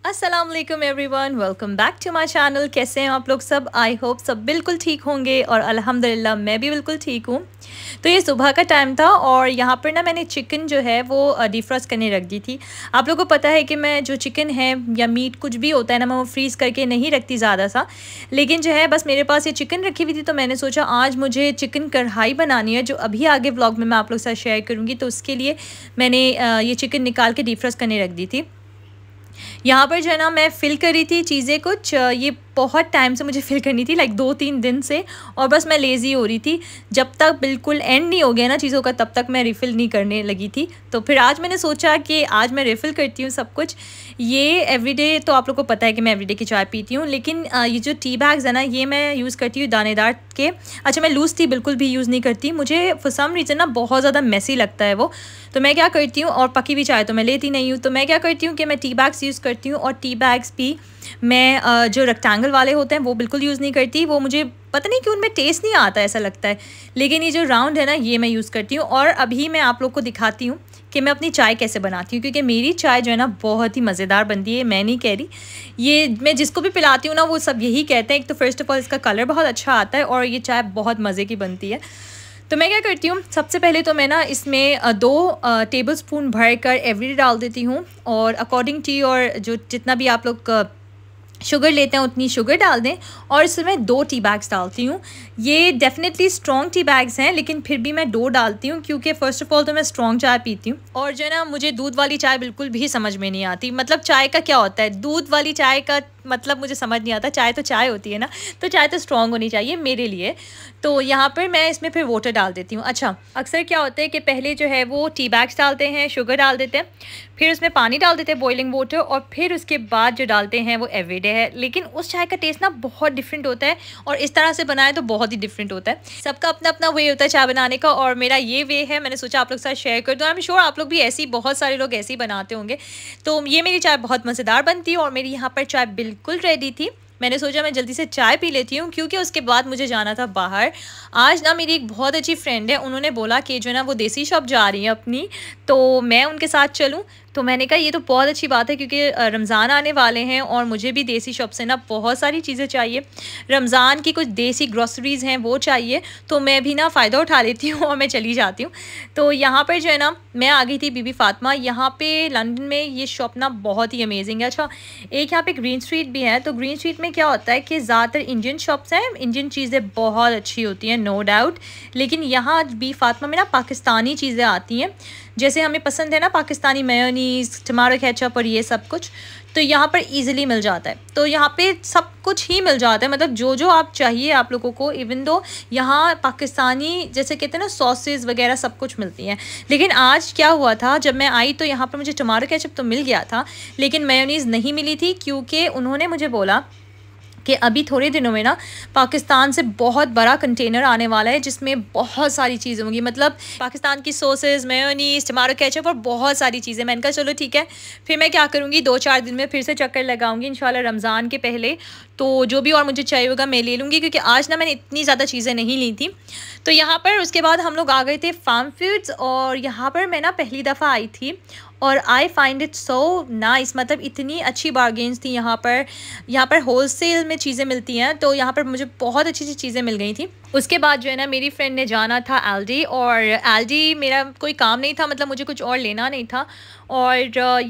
अस्सलाम वालेकुम everyone, welcome back to my channel. कैसे हैं आप लोग सब? आई होप सब बिल्कुल ठीक होंगे और अल्हम्दुलिल्लाह मैं भी बिल्कुल ठीक हूँ। तो ये सुबह का टाइम था और यहाँ पर ना मैंने चिकन जो है वो डिफ्रॉस्ट करने रख दी थी। आप लोगों को पता है कि मैं जो चिकन है या मीट कुछ भी होता है ना, मैं वो फ्रीज़ करके नहीं रखती ज़्यादा सा। लेकिन जो है बस मेरे पास ये चिकन रखी हुई थी, तो मैंने सोचा आज मुझे चिकन कढ़ाई बनानी है, जो अभी आगे व्लॉग में मैं आप लोग के साथ शेयर करूँगी। तो उसके लिए मैंने ये चिकन निकाल के डिफ्रॉस्ट करने रख दी थी। यहाँ पर जो है ना मैं फ़िल करी थी चीज़ें कुछ, ये बहुत टाइम से मुझे फ़िल करनी थी, लाइक 2-3 दिन से, और बस मैं लेज़ी हो रही थी। जब तक बिल्कुल एंड नहीं हो गया ना चीज़ों का, तब तक मैं रिफ़िल नहीं करने लगी थी। तो फिर आज मैंने सोचा कि आज मैं रिफ़िल करती हूँ सब कुछ। ये एवरीडे, तो आप लोग को पता है कि मैं एवरीडे की चाय पीती हूँ, लेकिन ये जो टी बैग्स है ना, ये मैं यूज़ करती हूँ दानेदार के। अच्छा, मैं लूज़ टी बिल्कुल भी यूज़ नहीं करती, मुझे फॉर सम रीज़न ना बहुत ज़्यादा मेसी लगता है वो। तो मैं क्या करती हूँ, और पकी हुई चाय तो मैं लेती नहीं हूँ, तो मैं क्या करती हूँ कि मैं टी बैग्स यूज़ करती हूँ। और टी बैग्स भी मैं जो रेक्टेंगल वाले होते हैं वो बिल्कुल यूज़ नहीं करती। वो मुझे पता नहीं क्यों उनमें टेस्ट नहीं आता, ऐसा लगता है। लेकिन ये जो राउंड है ना, ये मैं यूज़ करती हूँ। और अभी मैं आप लोग को दिखाती हूँ कि मैं अपनी चाय कैसे बनाती हूँ, क्योंकि मेरी चाय जो है ना बहुत ही मज़ेदार बनती है। मैं नहीं कह रही, ये मैं जिसको भी पिलाती हूँ ना, वो सब यही कहते हैं। एक तो फ़र्स्ट ऑफ़ ऑल इसका कलर बहुत अच्छा आता है और ये चाय बहुत मज़े की बनती है। तो मैं क्या करती हूँ, सबसे पहले तो मैं ना इसमें 2 टेबलस्पून भर कर एवरीडे डाल देती हूँ, और अकॉर्डिंग टू और जो जितना भी आप लोग शुगर लेते हैं उतनी शुगर डाल दें। और इसमें 2 टी बैग्स डालती हूँ। ये डेफिनेटली स्ट्रॉन्ग टी बैग्स हैं, लेकिन फिर भी मैं 2 डालती हूँ, क्योंकि फ़र्स्ट ऑफ़ ऑल तो मैं स्ट्रॉन्ग चाय पीती हूँ। और जो है ना, मुझे दूध वाली चाय बिल्कुल भी समझ में नहीं आती। मतलब चाय का क्या होता है, दूध वाली चाय का मतलब मुझे समझ नहीं आता। चाय तो चाय होती है ना, तो चाय तो स्ट्रॉन्ग होनी चाहिए मेरे लिए। तो यहाँ पर मैं इसमें फिर वाटर डाल देती हूँ। अच्छा, अक्सर क्या होता है कि पहले जो है वो टी बैग्स डालते हैं, शुगर डाल देते हैं, फिर उसमें पानी डाल देते हैं बॉइलिंग वाटर, और फिर उसके बाद जो डालते हैं वो एवरीडे है। लेकिन उस चाय का टेस्ट ना बहुत डिफरेंट होता है, और इस तरह से बनाए तो बहुत ही डिफरेंट होता है। सबका अपना अपना वे होता है चाय बनाने का, और मेरा ये वे है। मैंने सोचा आप लोग के साथ शेयर कर दूँ। आई एम श्योर आप लोग भी ऐसी, बहुत सारे लोग ऐसे ही बनाते होंगे। तो ये मेरी चाय बहुत मज़ेदार बनती है, और मेरी यहाँ पर चाय बिल्कुल रेडी थी। मैंने सोचा मैं जल्दी से चाय पी लेती हूँ, क्योंकि उसके बाद मुझे जाना था बाहर। आज ना मेरी एक बहुत अच्छी फ्रेंड है, उन्होंने बोला कि जो है ना वो देसी शॉप जा रही है अपनी, तो मैं उनके साथ चलूँ। तो मैंने कहा ये तो बहुत अच्छी बात है, क्योंकि रमज़ान आने वाले हैं और मुझे भी देसी शॉप से ना बहुत सारी चीज़ें चाहिए। रमज़ान की कुछ देसी ग्रॉसरीज़ हैं वो चाहिए, तो मैं भी ना फ़ायदा उठा लेती हूँ और मैं चली जाती हूँ। तो यहाँ पर जो है ना, मैं आ गई थी बीबी फातिमा। यहाँ पे लंदन में ये शॉप ना बहुत ही अमेजिंग है। अच्छा, एक यहाँ पे ग्रीन स्ट्रीट भी है। तो ग्रीन स्ट्रीट में क्या होता है कि ज़्यादातर इंडियन शॉप्स हैं, इंडियन चीज़ें बहुत अच्छी होती हैं, नो डाउट। लेकिन यहाँ बीबी फातिमा में ना पाकिस्तानी चीज़ें आती हैं, जैसे हमें पसंद है ना पाकिस्तानी मेयोनीज़, टमाटो केचप और ये सब कुछ, तो यहाँ पर इजीली मिल जाता है। तो यहाँ पे सब कुछ ही मिल जाता है, मतलब जो जो आप चाहिए आप लोगों को। इवन दो यहाँ पाकिस्तानी जैसे कहते हैं ना सॉसेस वगैरह सब कुछ मिलती हैं। लेकिन आज क्या हुआ था, जब मैं आई तो यहाँ पर मुझे टमाटो केचप तो मिल गया था, लेकिन मेयोनीज़ नहीं मिली थी, क्योंकि उन्होंने मुझे बोला कि अभी थोड़े दिनों में ना पाकिस्तान से बहुत बड़ा कंटेनर आने वाला है, जिसमें बहुत सारी चीज़ें होंगी, मतलब पाकिस्तान की सॉसेस, मेयोनीज़, टमाटो केचप और बहुत सारी चीज़ें। मैंने कहा चलो ठीक है, फिर मैं क्या करूँगी, 2-4 दिन में फिर से चक्कर लगाऊंगी इंशाल्लाह रमज़ान के पहले। तो जो भी और मुझे चाहिए होगा मैं ले लूँगी, क्योंकि आज ना मैंने इतनी ज़्यादा चीज़ें नहीं ली थी। तो यहाँ पर उसके बाद हम लोग आ गए थे फार्म फूड्स, और यहाँ पर मैं ना पहली दफ़ा आई थी, और I find it so nice. मतलब इतनी अच्छी बार्गेन्स थी यहाँ पर होलसेल में चीज़ें मिलती हैं, तो यहाँ पर मुझे बहुत अच्छी अच्छी चीज़ें मिल गई थी। उसके बाद जो है ना, मेरी फ्रेंड ने जाना था एल्डी, और एल्डी मेरा कोई काम नहीं था, मतलब मुझे कुछ और लेना नहीं था। और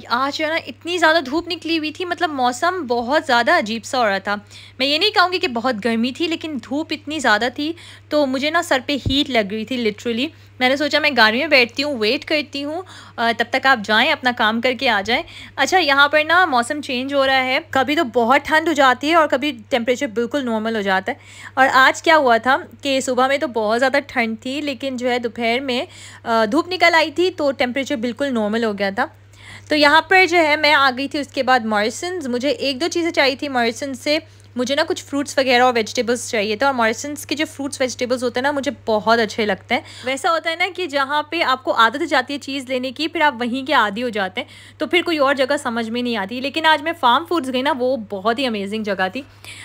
आज जो है ना इतनी ज़्यादा धूप निकली हुई थी, मतलब मौसम बहुत ज़्यादा अजीब सा हो रहा था। मैं ये नहीं कहूँगी कि बहुत गर्मी थी, लेकिन धूप इतनी ज़्यादा थी, तो मुझे ना सर पे हीट लग रही थी लिटरली। मैंने सोचा मैं गाड़ी में बैठती हूँ, वेट करती हूँ, तब तक आप जाएं अपना काम करके आ जाएं। अच्छा, यहाँ पर ना मौसम चेंज हो रहा है, कभी तो बहुत ठंड हो जाती है और कभी टेम्परेचर बिल्कुल नॉर्मल हो जाता है। और आज क्या हुआ था कि सुबह में तो बहुत ज़्यादा ठंड थी, लेकिन जो है दोपहर में धूप निकल आई थी, तो टेम्परेचर बिल्कुल नॉर्मल हो गया था। तो यहाँ पर जो है मैं आ गई थी। उसके बाद मॉरिसन्स, मुझे 1-2 चीज़ें चाहिए थी मॉरिसन्स से। मुझे ना कुछ फ्रूट्स वगैरह और वेजिटेबल्स चाहिए थे, और मॉरिसन्स के जो फ्रूट्स वेजिटेबल्स होते हैं ना, मुझे बहुत अच्छे लगते हैं। वैसा होता है ना कि जहाँ पे आपको आदत हो जाती है चीज़ लेने की, फिर आप वहीं के आदी हो जाते हैं, तो फिर कोई और जगह समझ में नहीं आती। लेकिन आज मैं फार्म फूड्स गई ना, वो बहुत ही अमेजिंग जगह थी।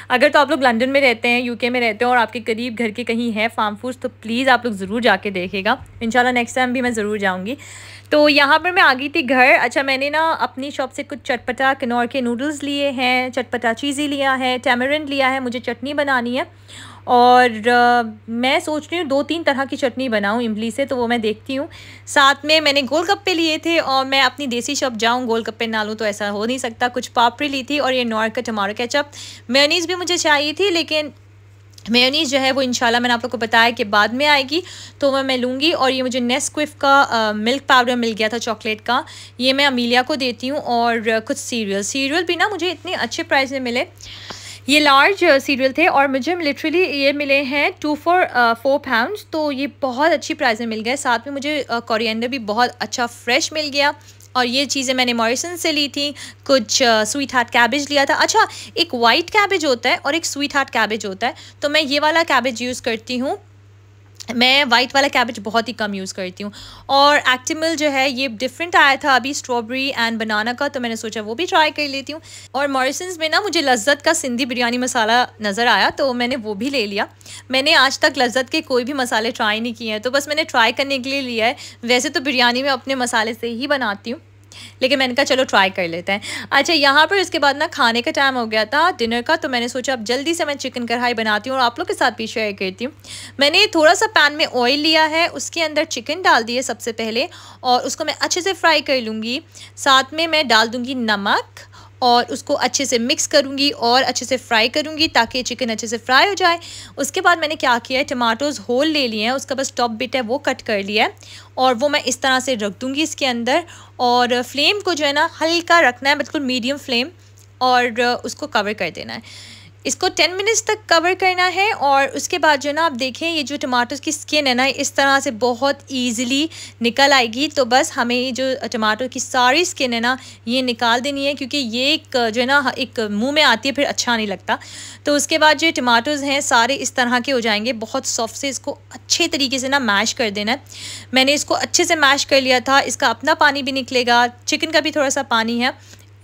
अगर तो आप लोग लंदन में रहते हैं, यूके में रहते हैं, और आपके करीब घर के कहीं है फार्म फूड्स, तो प्लीज़ आप लोग ज़रूर जाके देखेगा। इंशाल्लाह नेक्स्ट टाइम भी मैं ज़रूर जाऊँगी। तो यहाँ पर मैं आ गई थी घर। अच्छा, मैंने ना अपनी शॉप से कुछ चटपटा किनौर के नूडल्स लिए हैं, चटपटा चीज़ी लिया है, टैमरिंड लिया है, मुझे चटनी बनानी है। और मैं सोच रही हूँ 2-3 तरह की चटनी बनाऊँ इमली से, तो वो मैं देखती हूँ। साथ में मैंने गोलगप्पे लिए थे और मैं अपनी देसी शॉप जाऊँ गोलगप्पे ना लूँ तो ऐसा हो नहीं सकता। कुछ पापड़ी ली थी और ये नॉर का टमाटो केचप, मेयोनीज़ भी मुझे चाहिए थी, लेकिन मेयोनीज़ जो है वो इंशाल्लाह मैंने आप लोग को बताया कि बाद में आएगी तो मैं लूँगी। और ये मुझे नेस्क्विफ़ का मिल्क पाउडर मिल गया था चॉकलेट का, ये मैं अमीलिया को देती हूँ। और कुछ सीरियल भी ना मुझे इतने अच्छे प्राइस में मिले। ये लार्ज सीरियल थे और मुझे लिटरली ये मिले हैं 2 for 4 pounds, तो ये बहुत अच्छी प्राइस में मिल गए। साथ में मुझे कोरिएंडर भी बहुत अच्छा फ्रेश मिल गया। और ये चीज़ें मैंने मॉरिसन से ली थी। कुछ स्वीट हार्ट कैबेज लिया था। अच्छा, एक वाइट कैबेज होता है और एक स्वीट हार्ट कैबेज होता है, तो मैं ये वाला कैबेज यूज़ करती हूँ। मैं वाइट वाला कैबेज बहुत ही कम यूज़ करती हूँ। और एक्टिमल जो है ये डिफरेंट आया था अभी, स्ट्रॉबेरी एंड बनाना का, तो मैंने सोचा वो भी ट्राई कर लेती हूँ। और मॉरिसन्स में ना मुझे लज्जत का सिंधी बिरयानी मसाला नज़र आया, तो मैंने वो भी ले लिया। मैंने आज तक लज्जत के कोई भी मसाले ट्राई नहीं किए हैं, तो बस मैंने ट्राई करने के लिए लिया है। वैसे तो बिरयानी में अपने मसाले से ही बनाती हूँ, लेकिन मैंने कहा चलो ट्राई कर लेते हैं। अच्छा, यहाँ पर उसके बाद ना खाने का टाइम हो गया था डिनर का, तो मैंने सोचा अब जल्दी से मैं चिकन कढ़ाई बनाती हूँ और आप लोग के साथ भी शेयर करती हूँ। मैंने थोड़ा सा पैन में ऑयल लिया है, उसके अंदर चिकन डाल दिए सबसे पहले और उसको मैं अच्छे से फ्राई कर लूँगी। साथ में मैं डाल दूँगी नमक और उसको अच्छे से मिक्स करूँगी और अच्छे से फ्राई करूँगी ताकि चिकन अच्छे से फ्राई हो जाए। उसके बाद मैंने क्या किया है, टमाटोज़ होल ले लिए हैं, उसका बस टॉप बिट है वो कट कर लिया है और वो मैं इस तरह से रख दूँगी इसके अंदर। और फ्लेम को जो है ना हल्का रखना है, बिल्कुल मीडियम फ्लेम, और उसको कवर कर देना है। इसको 10 मिनट्स तक कवर करना है। और उसके बाद जो है ना आप देखें ये जो टमाटोज़ की स्किन है ना इस तरह से बहुत ईज़िली निकल आएगी। तो बस हमें ये जो टमाटो की सारी स्किन है ना ये निकाल देनी है, क्योंकि ये एक जो है ना एक मुंह में आती है फिर अच्छा नहीं लगता। तो उसके बाद जो टमाटोज़ हैं सारे इस तरह के हो जाएंगे, बहुत सॉफ्ट से। इसको अच्छे तरीके से ना मैश कर देना है। मैंने इसको अच्छे से मैश कर लिया था, इसका अपना पानी भी निकलेगा, चिकन का भी थोड़ा सा पानी है।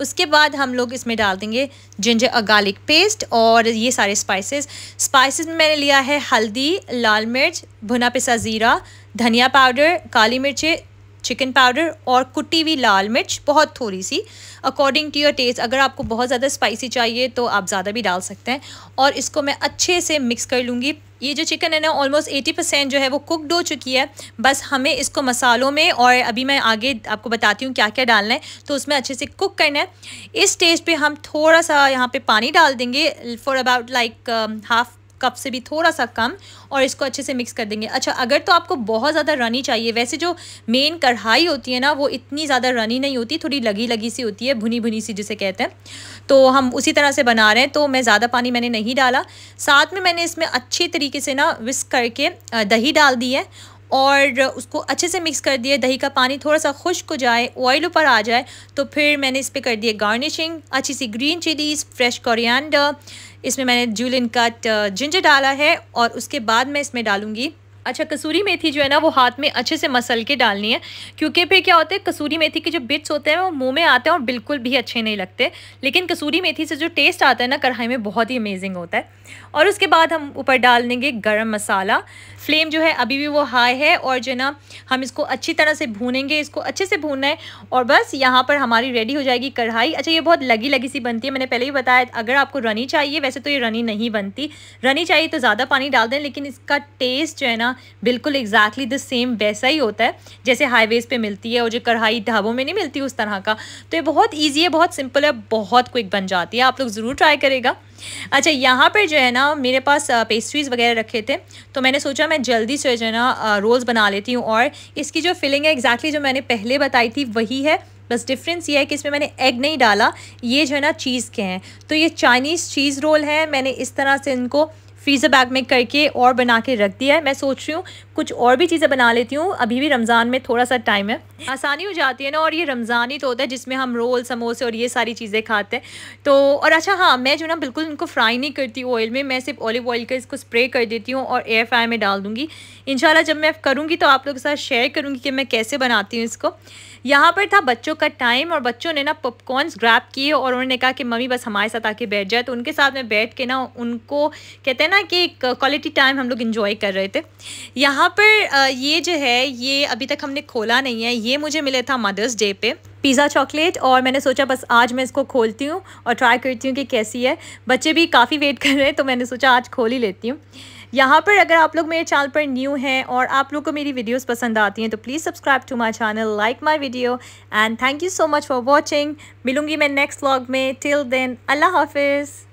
उसके बाद हम लोग इसमें डाल देंगे जिंजर गार्लिक पेस्ट और ये सारे स्पाइसेस में मैंने लिया है हल्दी, लाल मिर्च, भुना पिसा ज़ीरा, धनिया पाउडर, काली मिर्चें, चिकन पाउडर और कुटी हुई लाल मिर्च बहुत थोड़ी सी, अकॉर्डिंग टू योर टेस्ट। अगर आपको बहुत ज़्यादा स्पाइसी चाहिए तो आप ज़्यादा भी डाल सकते हैं। और इसको मैं अच्छे से मिक्स कर लूँगी। ये जो चिकन है ना ऑलमोस्ट 80% जो है वो कुकड हो चुकी है। बस हमें इसको मसालों में, और अभी मैं आगे आपको बताती हूँ क्या क्या डालना है, तो उसमें अच्छे से कुक करना है। इस स्टेज पे हम थोड़ा सा यहाँ पे पानी डाल देंगे for about like half cup से भी थोड़ा सा कम, और इसको अच्छे से मिक्स कर देंगे। अच्छा, अगर तो आपको बहुत ज़्यादा रनी चाहिए, वैसे जो मेन कढ़ाई होती है ना वो इतनी ज़्यादा रनी नहीं होती, थोड़ी लगी लगी सी होती है, भुनी भुनी सी जिसे कहते हैं, तो हम उसी तरह से बना रहे हैं। तो मैं ज़्यादा पानी मैंने नहीं डाला। साथ में मैंने इसमें अच्छी तरीके से ना विस्क करके दही डाल दी है और उसको अच्छे से मिक्स कर दिया। दही का पानी थोड़ा सा खुश्क हो जाए, ऑयल ऊपर आ जाए, तो फिर मैंने इस पर कर दिए गार्निशिंग, अच्छी सी ग्रीन चिलीज़, फ्रेश कोरिएंडर, इसमें मैंने जुलियन कट जिंजर डाला है और उसके बाद मैं इसमें डालूँगी। अच्छा, कसूरी मेथी जो है ना वो हाथ में अच्छे से मसल के डालनी है, क्योंकि फिर क्या होता है कसूरी मेथी के जो बिट्स होते हैं वो मुंह में आते हैं और बिल्कुल भी अच्छे नहीं लगते, लेकिन कसूरी मेथी से जो टेस्ट आता है ना कढ़ाई में बहुत ही अमेजिंग होता है। और उसके बाद हम ऊपर डाल देंगे गरम मसाला। फ्लेम जो है अभी भी वो हाई है और जो है ना हम इसको अच्छी तरह से भूनेंगे, इसको अच्छे से भूनना है और बस यहाँ पर हमारी रेडी हो जाएगी कढ़ाई। अच्छा, ये बहुत लगी लगी सी बनती है, मैंने पहले ही बताया। अगर आपको रनी चाहिए, वैसे तो ये रनी नहीं बनती, रनी चाहिए तो ज़्यादा पानी डाल दें, लेकिन इसका टेस्ट जो है ना बिल्कुल एग्जैक्टली द सेम वैसा ही होता है जैसे हाईवेज़ पे मिलती है और जो कढ़ाई ढाबों में नहीं मिलती उस तरह का। तो ये बहुत ईजी है, बहुत सिंपल है, बहुत क्विक बन जाती है, आप लोग ज़रूर ट्राई करेगा। अच्छा, यहाँ पर जो है ना मेरे पास पेस्ट्रीज़ वगैरह रखे थे, तो मैंने सोचा मैं जल्दी से जो है ना रोल्स बना लेती हूँ। और इसकी जो फिलिंग है एग्जैक्टली जो मैंने पहले बताई थी वही है, बस डिफरेंस ये है कि इसमें मैंने एग नहीं डाला, ये जो है ना चीज़ के हैं। तो ये चाइनीज़ चीज़ रोल है, मैंने इस तरह से इनको फ्रीज़र बैग में करके और बना के रख दिया है। मैं सोच रही हूँ कुछ और भी चीज़ें बना लेती हूँ, अभी भी रमज़ान में थोड़ा सा टाइम है, आसानी हो जाती है ना। और ये रमज़ान ही तो होता है जिसमें हम रोल, समोसे और ये सारी चीज़ें खाते हैं। तो और अच्छा हाँ, मैं जो ना बिल्कुल इनको फ्राई नहीं करती ऑयल में, मैं सिर्फ ऑलिव ऑयल का इसको स्प्रे कर देती हूँ और एयर फ्रायर में डाल दूँगी। इंशाल्लाह जब मैं करूँगी तो आप लोगों के साथ शेयर करूँगी कि मैं कैसे बनाती हूँ इसको। यहाँ पर था बच्चों का टाइम और बच्चों ने ना पॉपकॉर्न्स ग्रैब किए और उन्होंने कहा कि मम्मी बस हमारे साथ आके बैठ जाए। तो उनके साथ में बैठ के ना उनको कहते हैं ना कि एक क्वालिटी टाइम हम लोग इंजॉय कर रहे थे। यहाँ पर ये जो है ये अभी तक हमने खोला नहीं है, ये मुझे मिला था मदर्स डे पे, पिज़्ज़ा चॉकलेट, और मैंने सोचा बस आज मैं इसको खोलती हूँ और ट्राई करती हूँ कि कैसी है। बच्चे भी काफ़ी वेट कर रहे हैं तो मैंने सोचा आज खोल ही लेती हूँ। यहाँ पर अगर आप लोग मेरे चैनल पर न्यू हैं और आप लोग को मेरी वीडियोस पसंद आती हैं तो please subscribe to my channel, like my video and thank you so much for watching. मिलूंगी मैं नेक्स्ट व्लॉग में। टिल देन अल्लाह हाफिज़।